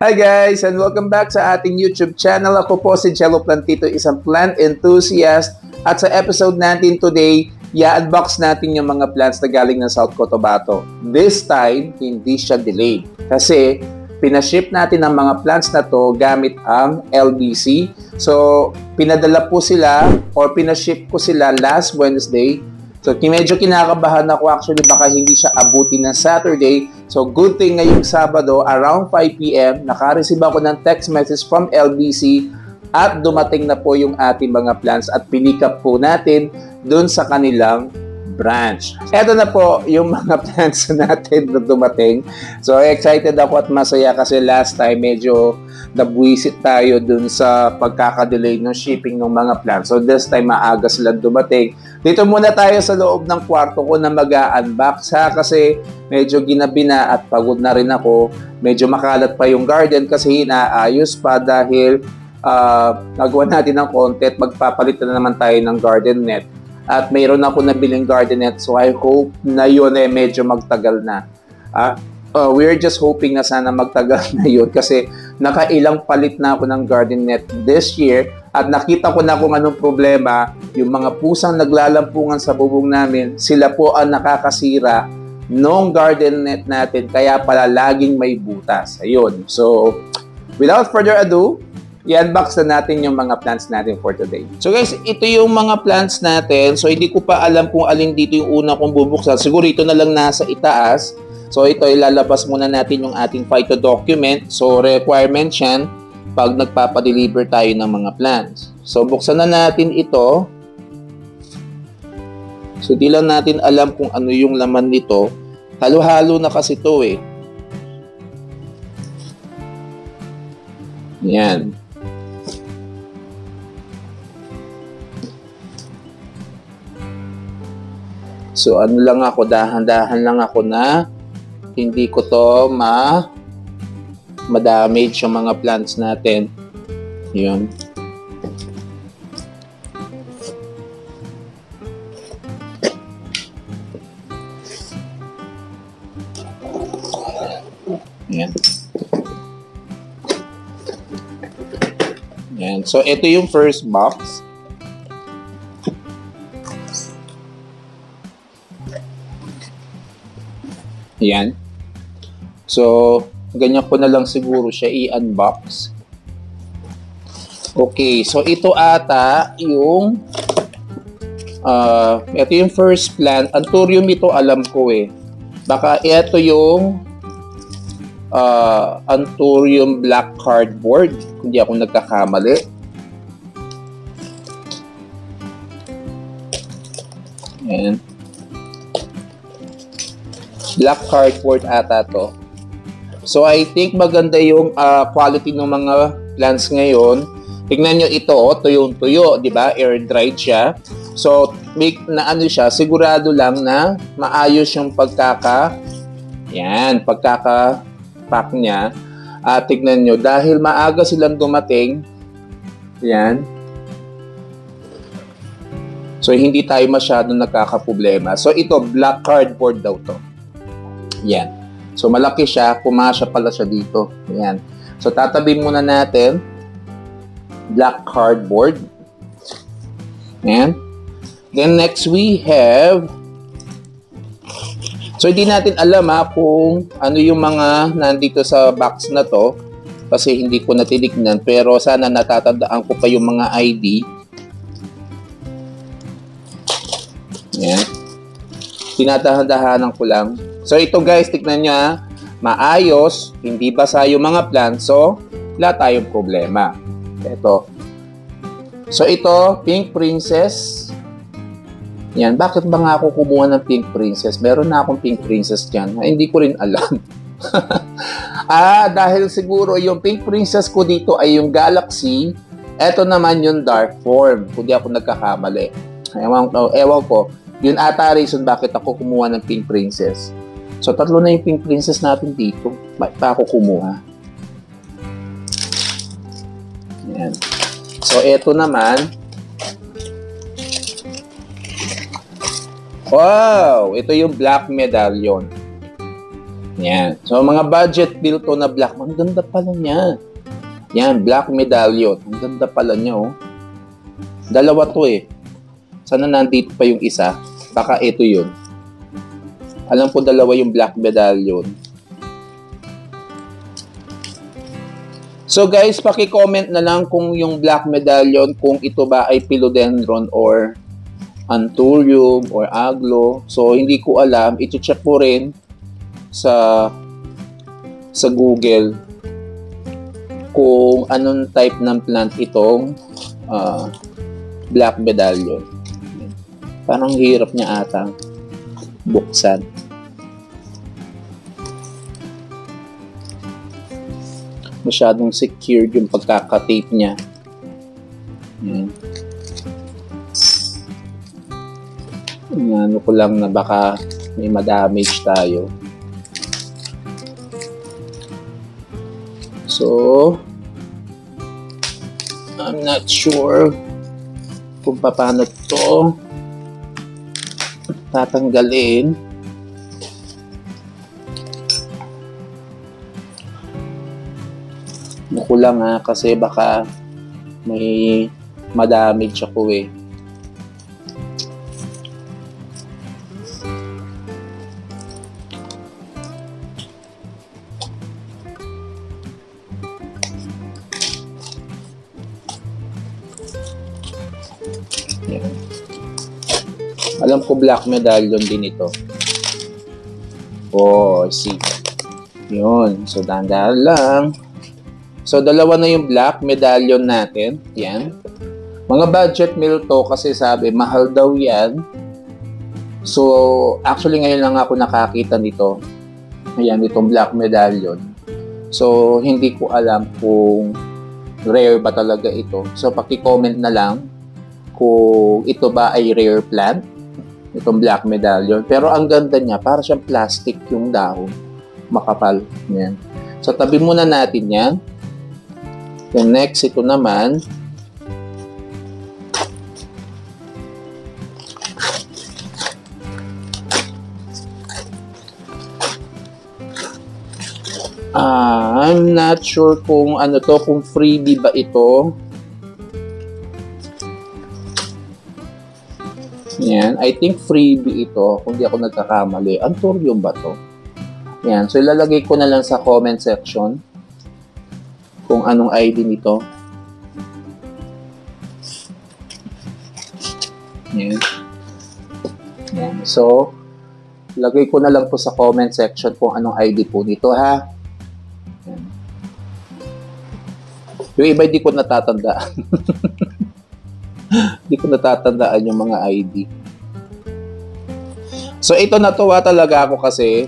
Hi guys, and welcome back sa ating YouTube channel. Ako po si Jello Plantito, isang plant enthusiast. At sa episode natin today, i-unbox natin yung mga plants na galing ng South Cotabato. This time, hindi siya delayed. Kasi pinaship natin ang mga plants na to gamit ang LBC. So, pinadala po sila or pinaship ko sila last Wednesday. So, medyo kinakabahan ako actually, baka hindi siya abutin ng Saturday. So, good thing ngayong Sabado, around 5 p.m., naka-receive ako ng text message from LBC at dumating na po yung ating mga plants at pick up po natin dun sa kanilang branch. Eto na po yung mga plants natin na dumating. So, excited ako at masaya kasi last time medyo nabwisit tayo dun sa pagkakadelay ng shipping ng mga plants. So, this time maaga sila dumating. Dito muna tayo sa loob ng kwarto ko na mag-unbox ha, kasi medyo ginabi na at pagod na rin ako. Medyo makalat pa yung garden kasi inaayos pa dahil nagawa natin ng content. Magpapalit na naman tayo ng garden net. At mayroon ako nabiling garden net, so I hope na yun medyo magtagal na. We're just hoping na sana magtagal na yun kasi nakailang palit na ako ng garden net this year at nakita ko na kung anong problema. Yung mga pusang naglalampungan sa bubong namin, sila po ang nakakasira nung garden net natin, kaya pala laging may butas. Ayun. So, without further ado, i-unbox na natin yung mga plants natin for today. So guys, ito yung mga plants natin. So hindi ko pa alam kung alin dito yung una kong bubuksan. Siguro ito na lang nasa itaas. So ito, ilalabas muna natin yung ating phyto document. So requirement yan pag nagpapadeliver tayo ng mga plants. So buksan na natin ito. So di lang natin alam kung ano yung laman nito. Halo-halo na kasi ito eh. Yan. So ano lang ako, dahan-dahan lang ako na hindi ko to ma-damage yung mga plants natin. Yun. Yan. Yan. So ito yung first box. Yan. So, ganyan ko na lang siguro siya i-unbox. Okay, so ito ata yung ito yung first plant. Anthurium ito, alam ko eh. Baka ito yung Anthurium black cardboard, kung di ako nagkakamali. Yan. Black cardboard ata to. So I think maganda yung quality ng mga plants ngayon. Tingnan nyo ito, tuyong-tuyo, di ba? Air dried siya. So make na ano siya, sigurado lang na maayos yung pagkaka-pack niya. Tignan nyo, dahil maaga silang dumating. Yan. So hindi tayo masyadong nagkakaproblema. So ito, black cardboard daw to. Yan. So, malaki siya. Pumasya pala siya dito. Yan. So, tatabi muna natin. Black cardboard. Yan. Then, next we have... So, hindi natin alam kung ano yung mga nandito sa box na to. Kasi hindi ko natitignan. Pero, sana natatandaan ko pa yung mga ID. Yan. Tinadahan-dahanan ko lang. So ito guys, tignan nyo maayos, hindi basa yung mga plants, so wala tayong problema. Ito. So ito, Pink Princess. Yan, bakit ba nga ako kumuha ng Pink Princess? Meron na akong Pink Princess dyan. Hindi ko rin alam. Dahil siguro yung Pink Princess ko dito ay yung Galaxy. Ito naman yung Dark Form, kung di ako nagkakamali. Ewan ko. Yun ata reason bakit ako kumuha ng Pink Princess. So, tatlo na yung Pink Princess natin dito. Bakit pa ako kumuha? Ayan. So, eto naman. Wow! Ito yung Black Medallion. Yan. So, mga budget build to na black. Ang ganda pala niya. Yan, black medallion. Ang ganda pala niya, oh. Dalawa to eh. Sana nandito pa yung isa. Baka ito yun. Alam ko dalawa yung black medallion. So guys, paki-comment na lang kung yung black medallion, kung ito ba ay philodendron or anthurium or aglo. So hindi ko alam. I-check ko rin sa Google kung anong type ng plant itong black medallion. Parang hirap niya atang buksan. Masyadong secured yung pagkakatape niya. Yan. Ano ko lang na baka may ma-damage tayo. So, I'm not sure kung paano to tatanggalin. Naku lang ha, kasi baka may ma-damage ako eh. Yan. Alam ko black medallion din ito. Oh, see. Yun. So, dahan-dahan lang. So, dalawa na yung black medallion natin. Yan. Mga budget meal to kasi sabi, mahal daw yan. So, actually ngayon lang ako nakakita nito. Ayan, itong black medallion. So, hindi ko alam kung rare ba talaga ito. So, paki-comment na lang kung ito ba ay rare plant. Itong black medallion. Pero ang ganda niya, para siyang plastic yung dahon. Makapal. Yan. So, tabi muna natin yan. Then next, ito naman. I'm not sure kung ano to, kung freebie ba ito. Yan, I think freebie ito, kung di ako nagkakamali. Anthurium ba to? Yan, so ilalagay ko na lang sa comment section kung anong ID nito. Yan. Yan. So, lagay ko na lang po sa comment section kung anong ID po nito, ha? Yan. Yung iba hindi ko natatandaan. Hindi ko natatandaan yung mga ID. So, ito natuwa talaga ako kasi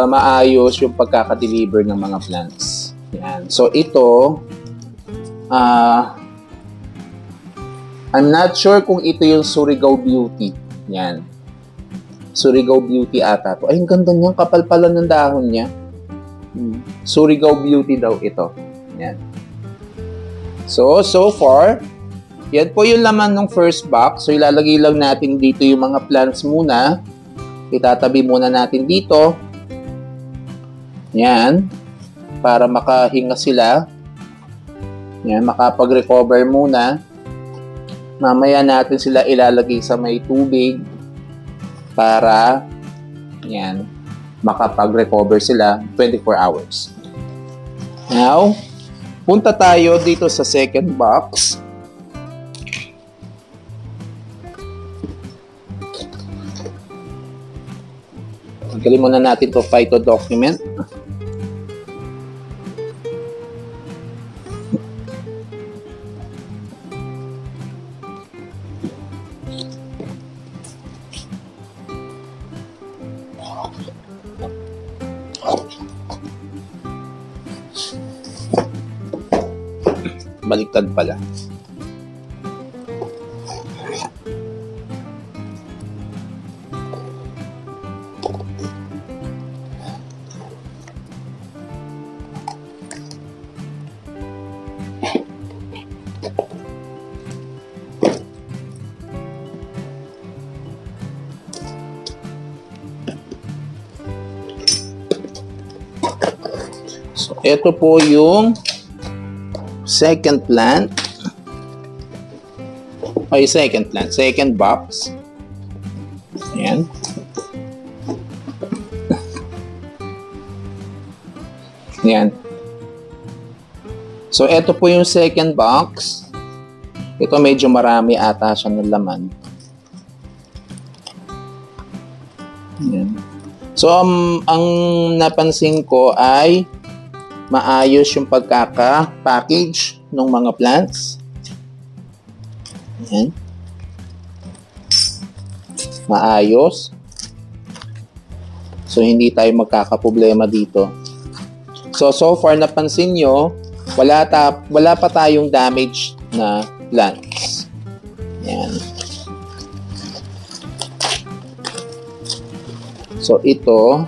maayos yung pagkaka-deliver ng mga plants. Yan. So, ito, I'm not sure kung ito yung Surigao Beauty. Yan. Surigao Beauty ata to. Ay, ang ganda niya. Kapal pala ng dahon niya. Surigao Beauty daw ito. Yan. So far, yan po yung laman ng first box. So, ilalagay lang natin dito yung mga plants muna. Itatabi muna natin dito. Yan. Para makahinga sila. Yan, makapag-recover muna. Mamaya natin sila ilalagay sa may tubig para yan, makapag-recover sila 24 hours. Now, punta tayo dito sa second box. Tanggalin muna natin to phyto document. Baliktad pala. ito po yung second plant. Ay, second box. Ayan. Ayan. So, ito po yung second box. Ito medyo marami ata siya ng laman. Ayan. So, ang napansin ko ay maayos yung pagkaka-package ng mga plants. Ayan. Maayos. So, hindi tayo magkakaproblema dito. So far napansin nyo, wala pa tayong damage na plants. Ayan. So, ito,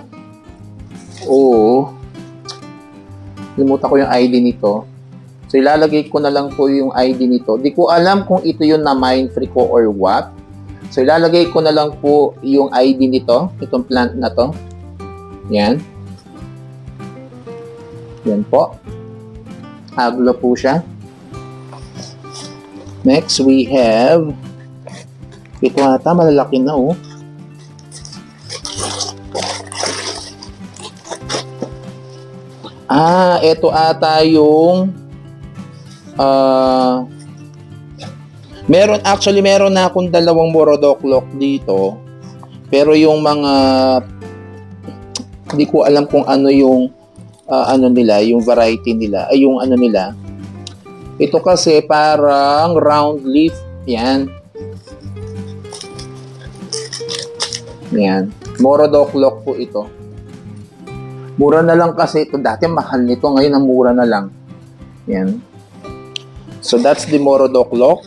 limutan ko yung ID nito. So, ilalagay ko na lang po yung ID nito. Di ko alam kung ito yung na-mine-free ko or what. So, ilalagay ko na lang po yung ID nito, itong plant na to. Yan. Yan po. Aglo po siya. Next, we have, ito ata, malalaki na oh. Ito ata yung meron na akong dalawang Morodocloc dito. Pero yung mga hindi ko alam kung ano yung yung variety nila, ay yung ano nila. Ito kasi parang round leaf, yan. Yan. Morodocloc po ito. Mura na lang kasi ito. Dati mahal nito. Ngayon ang mura na lang. Yan. So that's the Morodocloc.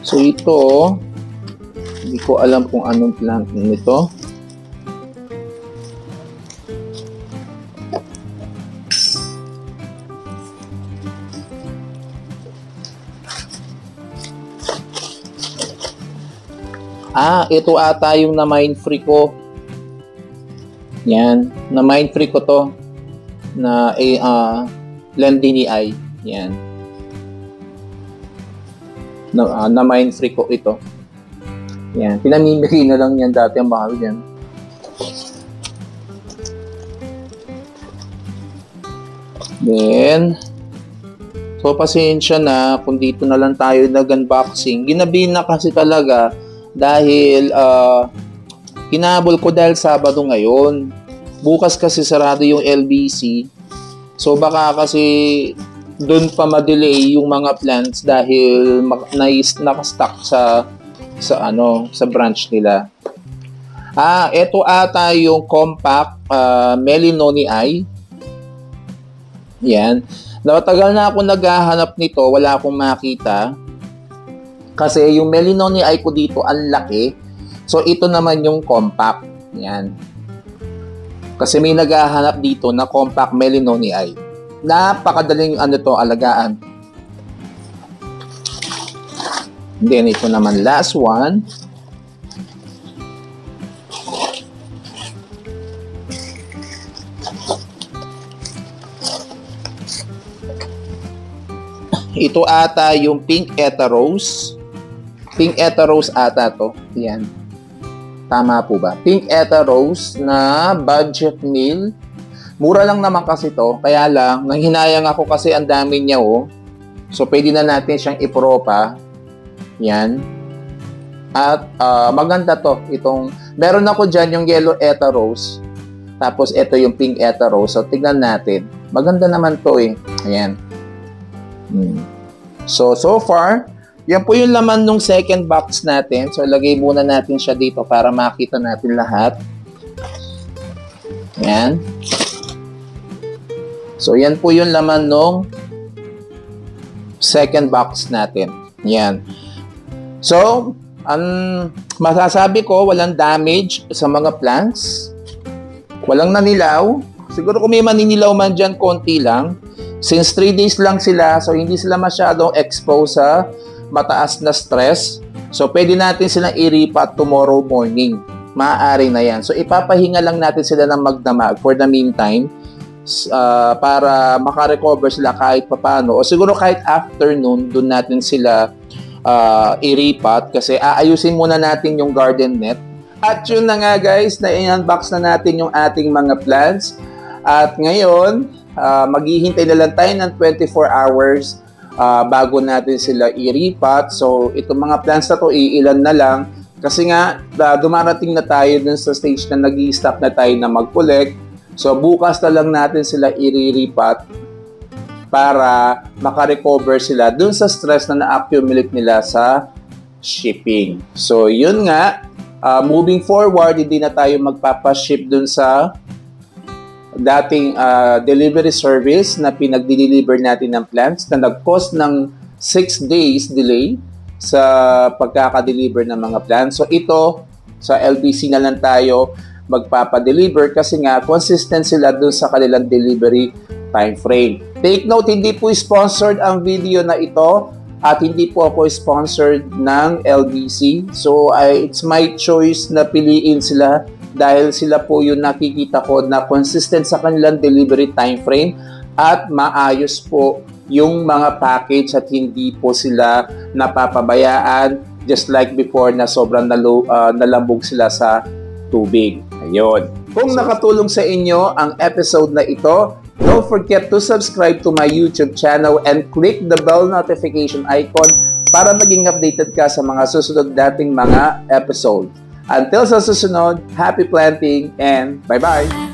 So ito, hindi ko alam kung anong plant nito. Ito ata yung na-mine-free ko. Yan. Na-mine-free ko to. Na Lendinii. Yan. Na-mine-free ko ito. Yan. Pinamimigay na lang yan dati ang mahal yan. Then, so pasensya na kung dito na lang tayo nag-unboxing. Ginabi na kasi talaga dahil hinabol ko dahil Sabado ngayon. Bukas kasi sarado yung LBC. So baka kasi doon pa ma-delay yung mga plants dahil naka-stock sa branch nila. Ito ata yung compact Melinonii. Yan. Natagal na ako naghahanap nito, wala akong makita. Kasi yung Melinonii ko dito, ang laki. So, ito naman yung compact. Yan. Kasi may naghahanap dito na compact Melinonii. Napakadaling alagaan. Then, ito naman last one. Ito ata yung Pink Etta Rose. Pink Etta Rose ata to. Yan. Tama po ba? Pink Etta Rose na budget meal. Mura lang naman kasi to. Kaya lang, nanghinayang ako kasi ang dami niya oh. So, pwede na natin siyang ipropa. Yan. At maganda to. Meron ako dyan yung Yellow Etta Rose. Tapos, ito yung Pink Etta Rose. So, tignan natin. Maganda naman to eh. Ayan. So far, yan po yung laman ng second box natin. So, lagay muna natin siya dito para makita natin lahat. Yan. So, yan po yung laman ng second box natin. Yan. So, ang masasabi ko, walang damage sa mga plants. Walang nanilaw. Siguro kung may maninilaw man dyan, konti lang. Since 3 days lang sila, so hindi sila masyadong exposed sa mataas na stress. So, pwede natin silang iripat tomorrow morning. maaari na yan. So, ipapahinga lang natin sila ng magdamag for the meantime para makarecover sila kahit papano. O siguro kahit afternoon, doon natin sila iripat kasi aayusin muna natin yung garden net. At yun na nga guys, na-unbox na natin yung ating mga plants. At ngayon, maghihintay na lang tayo ng 24 hours bago natin sila iripat. So, itong mga plants na to, iilan na lang. Kasi nga, dumarating na tayo dun sa stage na nag-i-stop na tayo na mag-collect. So, bukas na lang natin sila iriripat para makarecover sila dun sa stress na na-accumulate nila sa shipping. So, yun nga, moving forward, hindi na tayo magpapaship dun sa dating delivery service na pinag-deliver natin ng plants na nag-cost ng 6 days delay sa pagkaka-deliver ng mga plants. So, ito, sa LBC na lang tayo magpapa-deliver kasi nga consistent sila dun sa kanilang delivery time frame. Take note, hindi po sponsored ang video na ito at hindi po ako sponsored ng LBC. So, it's my choice na piliin sila dahil sila po yung nakikita ko na consistent sa kanilang delivery time frame at maayos po yung mga package at hindi po sila napapabayaan just like before na sobrang nalambog sila sa tubig. Ayun. Kung nakatulong sa inyo ang episode na ito, don't forget to subscribe to my YouTube channel and click the bell notification icon para maging updated ka sa mga susunod dating mga episode. Until sa susunod, happy planting and bye-bye!